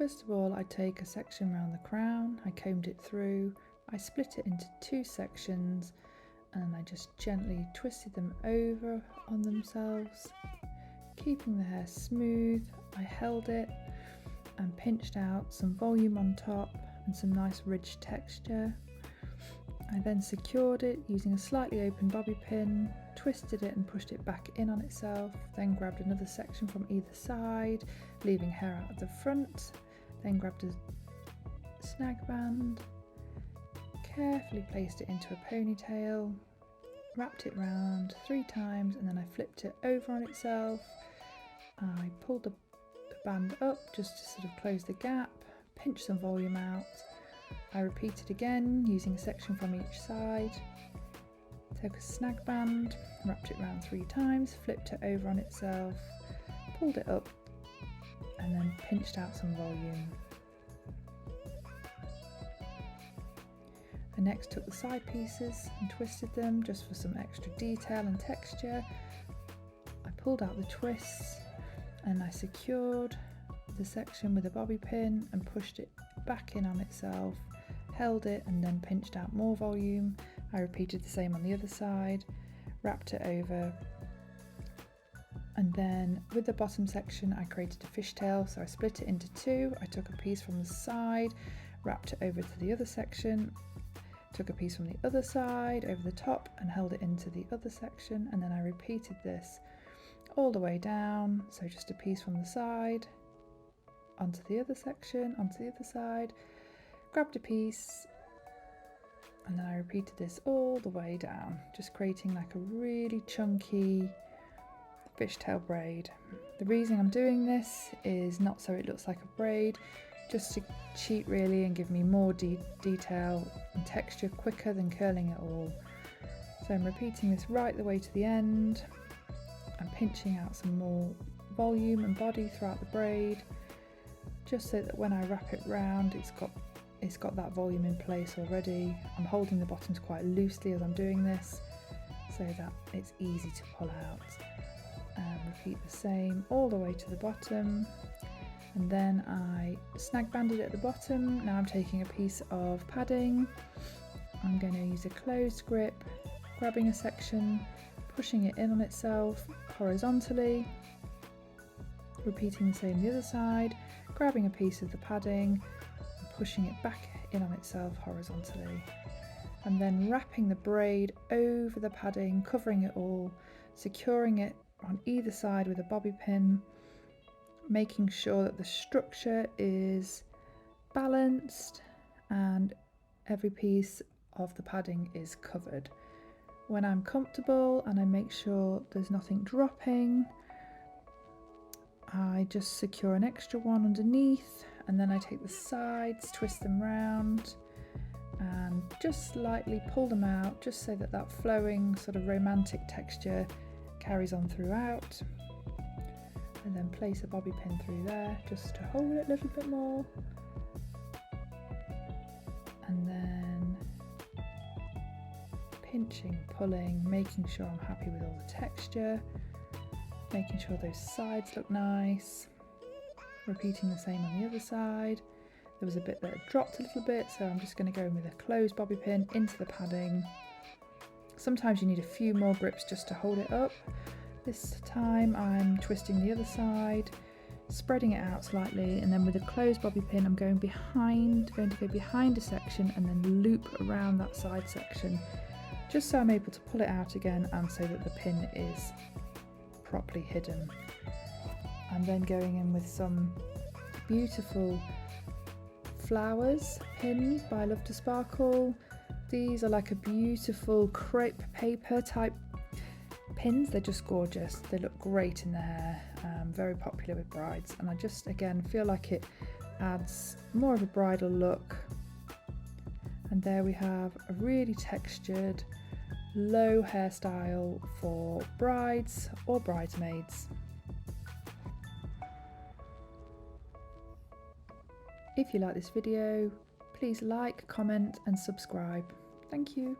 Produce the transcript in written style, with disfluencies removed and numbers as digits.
First of all, I take a section around the crown, I combed it through, I split it into 2 sections and I just gently twisted them over on themselves. Keeping the hair smooth, I held it and pinched out some volume on top and some nice ridge texture. I then secured it using a slightly open bobby pin, twisted it and pushed it back in on itself, then grabbed another section from either side, leaving hair out of the front, then grabbed a snag band, carefully placed it into a ponytail, wrapped it round 3 times and then I flipped it over on itself. I pulled the band up just to sort of close the gap, pinched some volume out. I repeated again using a section from each side, took a snag band, wrapped it around 3 times, flipped it over on itself, pulled it up and then pinched out some volume. I next took the side pieces and twisted them just for some extra detail and texture. I pulled out the twists and I secured the section with a bobby pin and pushed it back in on itself, held it and then pinched out more volume. I repeated the same on the other side, wrapped it over, and then with the bottom section I created a fishtail, so I split it into 2. I took a piece from the side, wrapped it over to the other section, took a piece from the other side over the top and held it into the other section, and then I repeated this all the way down, so just a piece from the side onto the other section, onto the other side, grabbed a piece, and then I repeated this all the way down, just creating like a really chunky fishtail braid. The reason I'm doing this is not so it looks like a braid, just to cheat really and give me more detail and texture quicker than curling it all. So I'm repeating this right the way to the end. I'm pinching out some more volume and body throughout the braid, just so that when I wrap it round it's got that volume in place already. I'm holding the bottoms quite loosely as I'm doing this so that it's easy to pull out. And repeat the same all the way to the bottom, and then I snag banded at the bottom. Now I'm taking a piece of padding, I'm going to use a closed grip, grabbing a section, pushing it in on itself horizontally, repeating the same the other side, grabbing a piece of the padding and pushing it back in on itself horizontally, and then wrapping the braid over the padding, covering it all, securing it on either side with a bobby pin, making sure that the structure is balanced and every piece of the padding is covered. When I'm comfortable and I make sure there's nothing dropping, I just secure an extra one underneath, and then I take the sides, twist them round and just slightly pull them out, just so that that flowing sort of romantic texture carries on throughout, and then place a bobby pin through there just to hold it a little bit more, and then pinching, pulling, making sure I'm happy with all the texture, making sure those sides look nice, repeating the same on the other side. There was a bit that had dropped a little bit, so I'm just going to go in with a closed bobby pin into the padding. Sometimes you need a few more grips just to hold it up. This time I'm twisting the other side, spreading it out slightly, and then with a closed bobby pin I'm going to go behind a section and then loop around that side section, just so I'm able to pull it out again and so that the pin is properly hidden. I'm then going in with some beautiful flowers pins by Love to Sparkle. These are like a beautiful crepe paper type pins. They're just gorgeous, they look great in the hair, very popular with brides, and I just again feel like it adds more of a bridal look. And there we have a really textured low hairstyle for brides or bridesmaids. If you like this video, please like, comment and subscribe. Thank you.